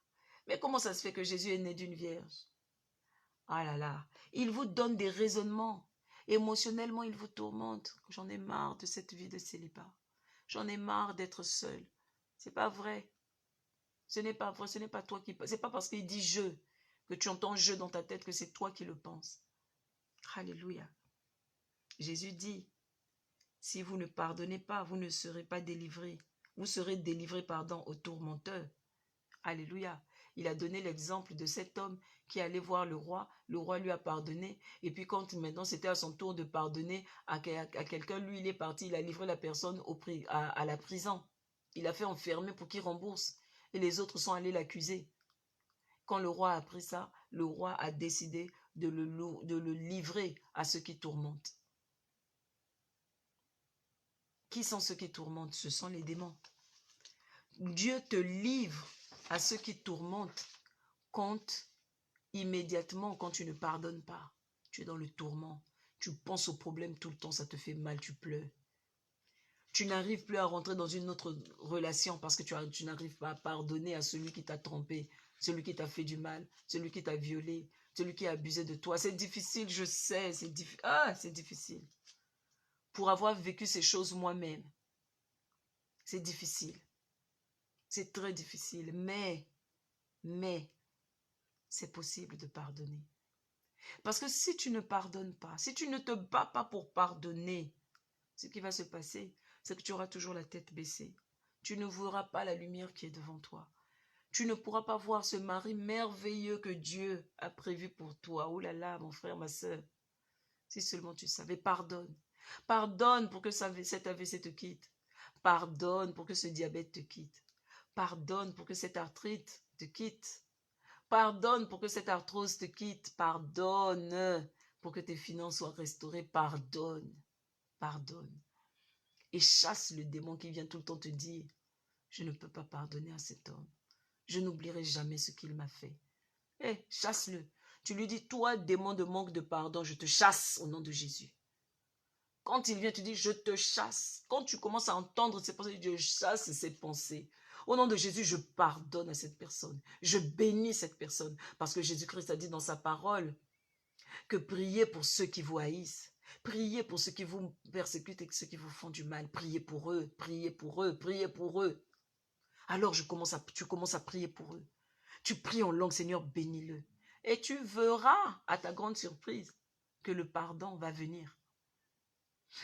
[SPEAKER 1] mais comment ça se fait que Jésus est né d'une vierge? Ah là là, il vous donne des raisonnements. Émotionnellement, il vous tourmente. J'en ai marre de cette vie de célibat. J'en ai marre d'être seul. C'est pas vrai. Ce n'est pas vrai, ce n'est pas toi qui... C'est pas parce qu'il dit « je » que tu entends « je » dans ta tête que c'est toi qui le penses. Alléluia. Jésus dit, si vous ne pardonnez pas, vous ne serez pas délivrés. Vous serez délivrés, pardon, aux tourmenteurs. Alléluia. Il a donné l'exemple de cet homme qui allait voir le roi lui a pardonné, et puis quand maintenant c'était à son tour de pardonner à quelqu'un, lui il est parti, il a livré la personne à la prison. Il a fait enfermer pour qu'il rembourse, et les autres sont allés l'accuser. Quand le roi a appris ça, le roi a décidé de le livrer à ceux qui tourmentent. Qui sont ceux qui tourmentent? Ce sont les démons. Dieu te livre à ceux qui tourmentent quand immédiatement, quand tu ne pardonnes pas, tu es dans le tourment. Tu penses au problème tout le temps, ça te fait mal, tu pleures. Tu n'arrives plus à rentrer dans une autre relation parce que tu n'arrives pas à pardonner à celui qui t'a trompé, celui qui t'a fait du mal, celui qui t'a violé, celui qui a abusé de toi. C'est difficile, je sais, c'est difficile. Pour avoir vécu ces choses moi-même, c'est difficile. C'est très difficile, mais, c'est possible de pardonner. Parce que si tu ne pardonnes pas, si tu ne te bats pas pour pardonner, ce qui va se passer, c'est que tu auras toujours la tête baissée. Tu ne verras pas la lumière qui est devant toi. Tu ne pourras pas voir ce mari merveilleux que Dieu a prévu pour toi. Oh là là, mon frère, ma soeur. Si seulement tu savais, pardonne. Pardonne pour que cet AVC te quitte. Pardonne pour que ce diabète te quitte. Pardonne pour que cette arthrite te quitte. Pardonne pour que cette arthrose te quitte. Pardonne pour que tes finances soient restaurées. Pardonne. Pardonne. Et chasse le démon qui vient tout le temps te dire, je ne peux pas pardonner à cet homme. Je n'oublierai jamais ce qu'il m'a fait. Eh, chasse-le. Tu lui dis, toi, démon de manque de pardon, je te chasse au nom de Jésus. Quand il vient, tu dis, je te chasse. Quand tu commences à entendre ces pensées, je chasse ces pensées. Au nom de Jésus, je pardonne à cette personne. Je bénis cette personne. Parce que Jésus-Christ a dit dans sa parole que priez pour ceux qui vous haïssent. Priez pour ceux qui vous persécutent et ceux qui vous font du mal. Priez pour eux, priez pour eux, priez pour eux. Alors tu commences à prier pour eux. Tu pries en langue, Seigneur, bénis-le. Et tu verras, à ta grande surprise, que le pardon va venir.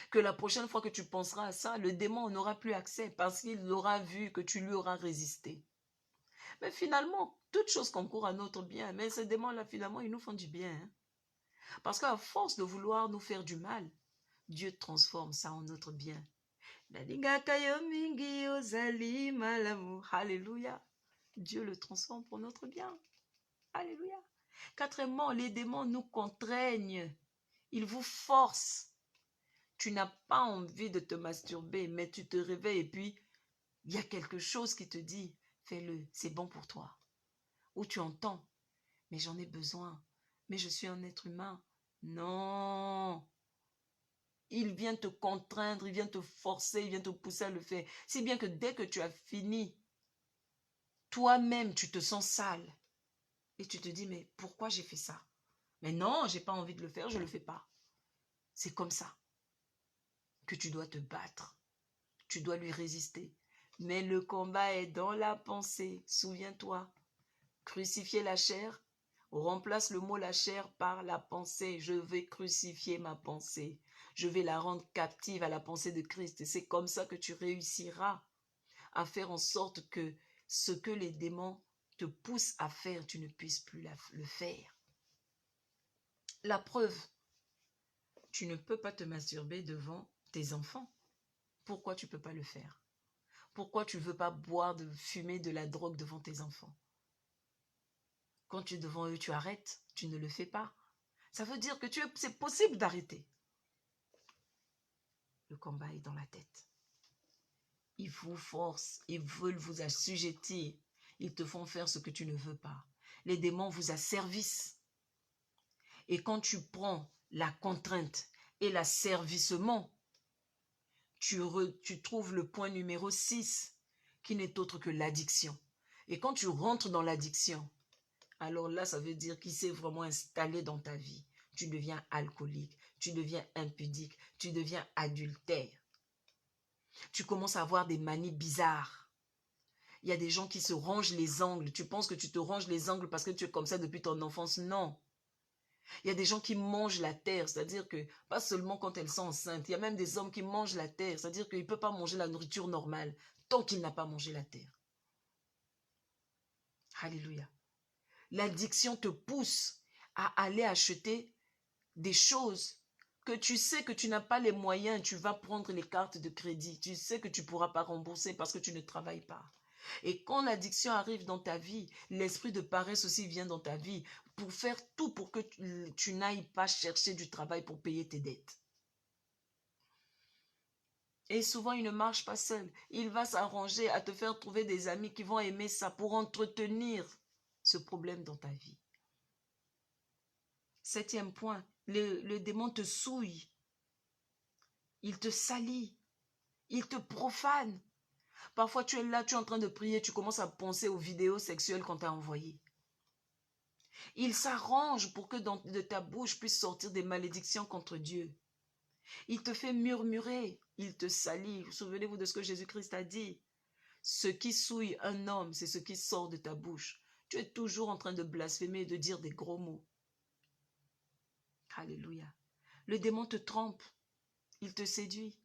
[SPEAKER 1] Que la prochaine fois que tu penseras à ça, le démon n'aura plus accès parce qu'il aura vu que tu lui auras résisté. Mais finalement, toute chose concourt à notre bien. Mais ces démons-là, finalement, ils nous font du bien. Hein? Parce qu'à force de vouloir nous faire du mal, Dieu transforme ça en notre bien. Alléluia. Dieu le transforme pour notre bien. Alléluia. Quatrièmement, les démons nous contraignent. Ils vous forcent. Tu n'as pas envie de te masturber, mais tu te réveilles et puis il y a quelque chose qui te dit, fais-le, c'est bon pour toi. Ou tu entends, mais j'en ai besoin, mais je suis un être humain. Non. Il vient te contraindre, il vient te forcer, il vient te pousser à le faire. Si bien que dès que tu as fini, toi-même, tu te sens sale. Et tu te dis, mais pourquoi j'ai fait ça? Mais non, j'ai pas envie de le faire, je le fais pas. C'est comme ça que tu dois te battre. Tu dois lui résister. Mais le combat est dans la pensée. Souviens-toi, crucifier la chair, remplace le mot la chair par la pensée. Je vais crucifier ma pensée. Je vais la rendre captive à la pensée de Christ. Et c'est comme ça que tu réussiras à faire en sorte que ce que les démons te poussent à faire, tu ne puisses plus le faire. La preuve, tu ne peux pas te masturber devant tes enfants. Pourquoi tu ne peux pas le faire? Pourquoi tu ne veux pas boire, fumer de la drogue devant tes enfants? Quand tu es devant eux, tu arrêtes, tu ne le fais pas. Ça veut dire que c'est possible d'arrêter. Le combat est dans la tête. Ils vous forcent, ils veulent vous assujettir. Ils te font faire ce que tu ne veux pas. Les démons vous asservissent. Et quand tu prends la contrainte et l'asservissement, tu trouves le point numéro 6, qui n'est autre que l'addiction. Et quand tu rentres dans l'addiction, alors là, ça veut dire qu'il s'est vraiment installé dans ta vie. Tu deviens alcoolique, tu deviens impudique, tu deviens adultère. Tu commences à avoir des manies bizarres. Il y a des gens qui se rongent les ongles. Tu penses que tu te ronges les ongles parce que tu es comme ça depuis ton enfance. Non. Il y a des gens qui mangent la terre, c'est-à-dire que pas seulement quand elles sont enceintes, il y a même des hommes qui mangent la terre, c'est-à-dire qu'il ne peut pas manger la nourriture normale tant qu'il n'a pas mangé la terre. Alléluia. L'addiction te pousse à aller acheter des choses que tu sais que tu n'as pas les moyens, tu vas prendre les cartes de crédit, tu sais que tu ne pourras pas rembourser parce que tu ne travailles pas. Et quand l'addiction arrive dans ta vie, l'esprit de paresse aussi vient dans ta vie pour faire tout pour que tu n'ailles pas chercher du travail pour payer tes dettes. Et souvent, il ne marche pas seul. Il va s'arranger à te faire trouver des amis qui vont aimer ça pour entretenir ce problème dans ta vie. 7e point, le démon te souille. Il te salit. Il te profane. Parfois, tu es là, tu es en train de prier, tu commences à penser aux vidéos sexuelles qu'on t'a envoyées. Il s'arrange pour que de ta bouche puissent sortir des malédictions contre Dieu. Il te fait murmurer, il te salit. Souvenez-vous de ce que Jésus-Christ a dit. Ce qui souille un homme, c'est ce qui sort de ta bouche. Tu es toujours en train de blasphémer et de dire des gros mots. Alléluia. Le démon te trompe. Il te séduit.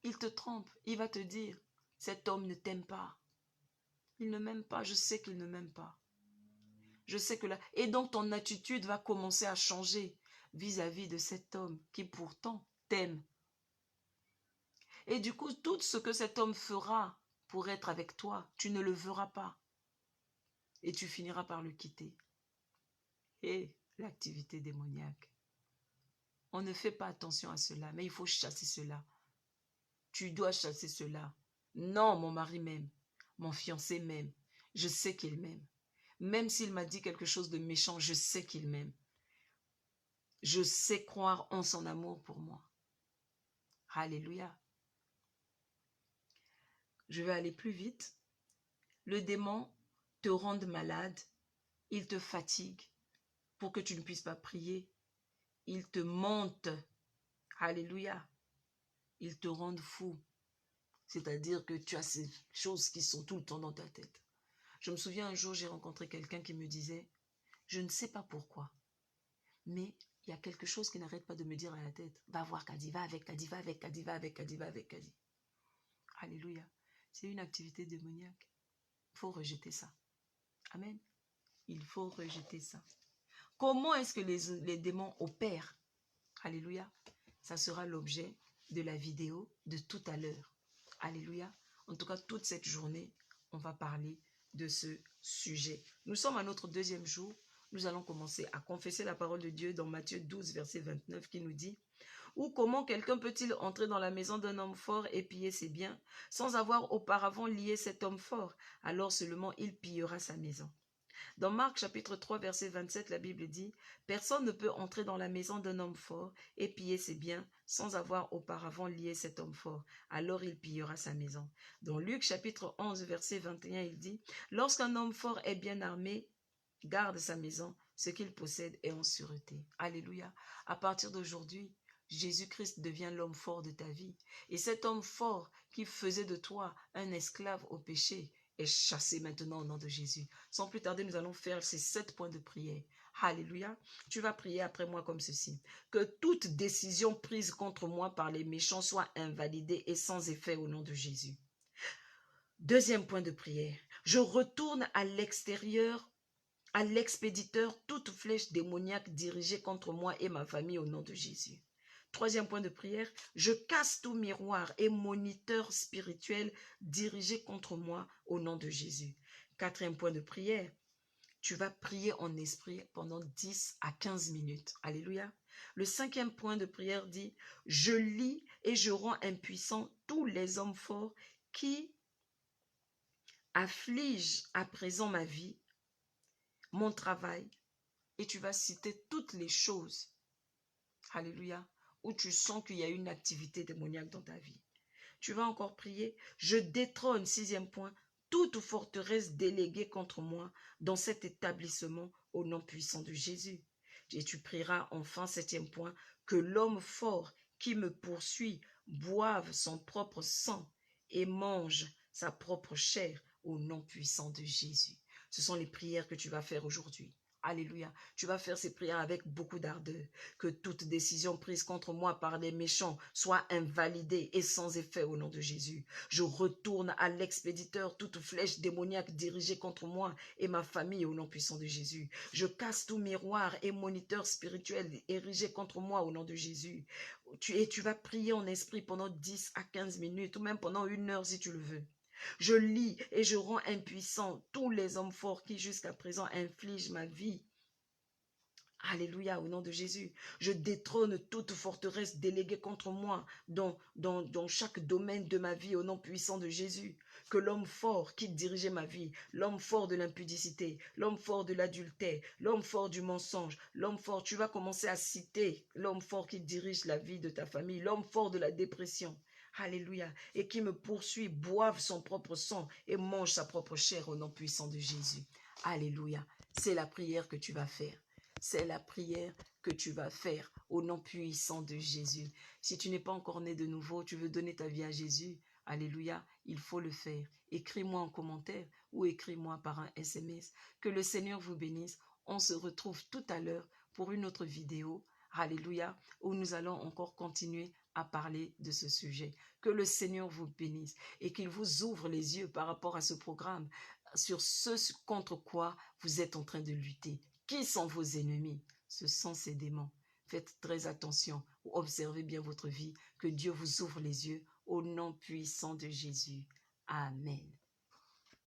[SPEAKER 1] Il te trompe. Il va te dire, cet homme ne t'aime pas. Il ne m'aime pas. Je sais qu'il ne m'aime pas. Je sais que là... Et donc ton attitude va commencer à changer vis-à-vis de cet homme qui pourtant t'aime. Et du coup, tout ce que cet homme fera pour être avec toi, tu ne le verras pas. Et tu finiras par le quitter. Et l'activité démoniaque. On ne fait pas attention à cela, mais il faut chasser cela. Tu dois chasser cela. Non, mon mari m'aime. Mon fiancé m'aime. Je sais qu'il m'aime. Même s'il m'a dit quelque chose de méchant, je sais qu'il m'aime. Je sais croire en son amour pour moi. Alléluia. Je vais aller plus vite. Le démon te rend malade. Il te fatigue pour que tu ne puisses pas prier. Il te monte. Alléluia. Il te rend fou. C'est-à-dire que tu as ces choses qui sont tout le temps dans ta tête. Je me souviens un jour, j'ai rencontré quelqu'un qui me disait, je ne sais pas pourquoi, mais il y a quelque chose qui n'arrête pas de me dire à la tête, va voir Kadi, va avec Kadi, va avec Kadi, va avec Kadi, va avec Kadi. Alléluia. C'est une activité démoniaque. Il faut rejeter ça. Amen. Il faut rejeter ça. Comment est-ce que les démons opèrent? Alléluia. Ça sera l'objet de la vidéo de tout à l'heure. Alléluia. En tout cas, toute cette journée, on va parler de ce sujet. Nous sommes à notre 2e jour. Nous allons commencer à confesser la parole de Dieu dans Matthieu 12, verset 29 qui nous dit: ou comment quelqu'un peut-il entrer dans la maison d'un homme fort et piller ses biens sans avoir auparavant lié cet homme fort? Alors seulement il pillera sa maison. Dans Marc chapitre 3 verset 27, la Bible dit: personne ne peut entrer dans la maison d'un homme fort et piller ses biens sans avoir auparavant lié cet homme fort. Alors il pillera sa maison. Dans Luc chapitre 11 verset 21, il dit: lorsqu'un homme fort est bien armé, garde sa maison, ce qu'il possède est en sûreté. Alléluia. À partir d'aujourd'hui, Jésus-Christ devient l'homme fort de ta vie. Et cet homme fort qui faisait de toi un esclave au péché est chassé maintenant au nom de Jésus. Sans plus tarder, nous allons faire ces 7 points de prière. Alléluia. Tu vas prier après moi comme ceci: que toute décision prise contre moi par les méchants soit invalidée et sans effet au nom de Jésus. Deuxième point de prière: je retourne à l'extérieur, à l'expéditeur, toute flèche démoniaque dirigée contre moi et ma famille au nom de Jésus. Troisième point de prière: je casse tout miroir et moniteur spirituel dirigé contre moi au nom de Jésus. Quatrième point de prière: tu vas prier en esprit pendant 10 à 15 minutes. Alléluia. Le cinquième point de prière dit: je lie et je rends impuissants tous les hommes forts qui affligent à présent ma vie, mon travail. Et tu vas citer toutes les choses, alléluia, où tu sens qu'il y a une activité démoniaque dans ta vie. Tu vas encore prier: je détrône, sixième point, toute forteresse déléguée contre moi dans cet établissement au nom puissant de Jésus. Et tu prieras enfin, septième point, que l'homme fort qui me poursuit boive son propre sang et mange sa propre chair au nom puissant de Jésus. Ce sont les prières que tu vas faire aujourd'hui. Alléluia. Tu vas faire ces prières avec beaucoup d'ardeur. Que toute décision prise contre moi par les méchants soit invalidée et sans effet au nom de Jésus. Je retourne à l'expéditeur toute flèche démoniaque dirigée contre moi et ma famille au nom puissant de Jésus. Je casse tout miroir et moniteur spirituel érigé contre moi au nom de Jésus. Tu vas prier en esprit pendant 10 à 15 minutes ou même pendant 1 heure si tu le veux. Je lie et je rends impuissants tous les hommes forts qui jusqu'à présent infligent ma vie. Alléluia, au nom de Jésus. Je détrône toute forteresse déléguée contre moi dans chaque domaine de ma vie au nom puissant de Jésus. Que l'homme fort qui dirigeait ma vie, l'homme fort de l'impudicité, l'homme fort de l'adultère, l'homme fort du mensonge, l'homme fort, tu vas commencer à citer l'homme fort qui dirige la vie de ta famille, l'homme fort de la dépression. Alléluia. Et qui me poursuit, boive son propre sang et mange sa propre chair au nom puissant de Jésus. Alléluia. C'est la prière que tu vas faire. C'est la prière que tu vas faire au nom puissant de Jésus. Si tu n'es pas encore né de nouveau, tu veux donner ta vie à Jésus, alléluia, il faut le faire. Écris-moi en commentaire ou écris-moi par un SMS. Que le Seigneur vous bénisse. On se retrouve tout à l'heure pour une autre vidéo, alléluia, où nous allons encore continuer à parler de ce sujet. Que le Seigneur vous bénisse et qu'il vous ouvre les yeux par rapport à ce programme, sur ce contre quoi vous êtes en train de lutter. Qui sont vos ennemis? Ce sont ces démons. Faites très attention, observez bien votre vie, que Dieu vous ouvre les yeux au nom puissant de Jésus. Amen.